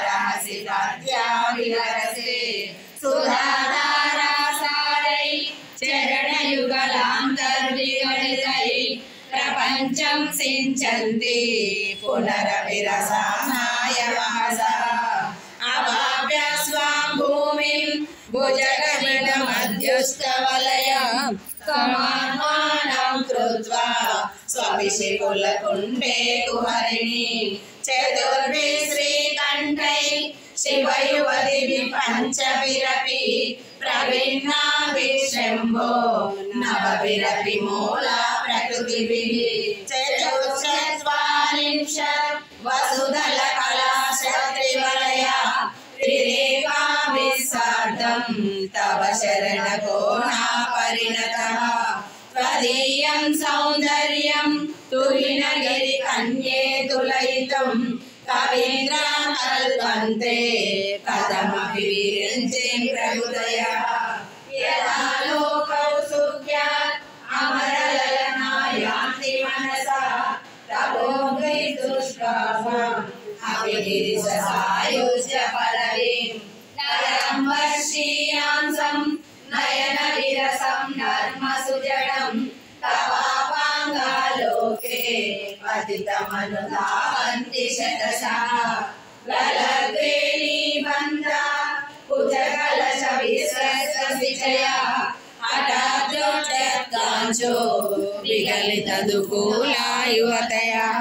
रहसि सत्या विहरसे सुधाधारा सारै चरणयुगलान्तर्विगलितै प्रपञ्चं सिञ्चन्ति पुनरविरसानाय वहसा अवाप्य स्वां भूमिं भुजगमिदमध्यस्थवलया समात्मानं कृत्वा स्वविशिकुलकुण्डे कुहरिणी चतुर्भिः श्रीकण्ठै शिवयुवतिभिः पञ्चभिरपि प्रभिन्नाभिः शम्भो नवभिरपि मूला प्रकृतिभिः चतुश्चत्वारिंशत् वसुदलकलाशत्रिवलया त्रिरेखाभिः सार्धं तव शरणकोणा परिणतः त्वदीयं सौन्दर्यं तुहिनगिरिकन्ये तुलयितुं कवीन्द्राः कल्पन्ते कथमपि विरिञ्चिं प्रभुदयः यदा लोकौ सुख्यात् अमरललना यान्ति मनसा तपोभिर्दुष्प्राभम् अपि गिरिशसायुज्य पलवीं नयनं वर्षीयांसं नयनविरसं नर्मसुजडं तवापाङ्गालोके पतितमनुधावन्ति शतशः ललद्वेणीबन्धा कुजकलशविसृष्टसिचया हठाद्योच्यत्काञ्चो विगलितदुकूला युवतयः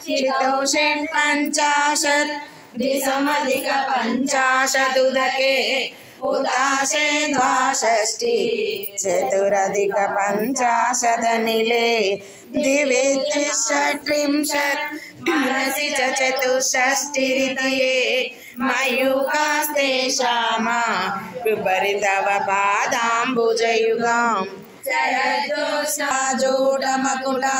चितो षट्पञ्चाशत् द्विसमधिकपञ्चाशदुदके उदाशे द्वाषष्टि चतुरधिकपञ्चाशदनिले दिवि त्रिंशत् मनसि च चतुष्षष्टिरितये मयूखास्तेषामा उपरि तव पादाम्बुजयुगां शरज्योत्स्नाजूडमकुटा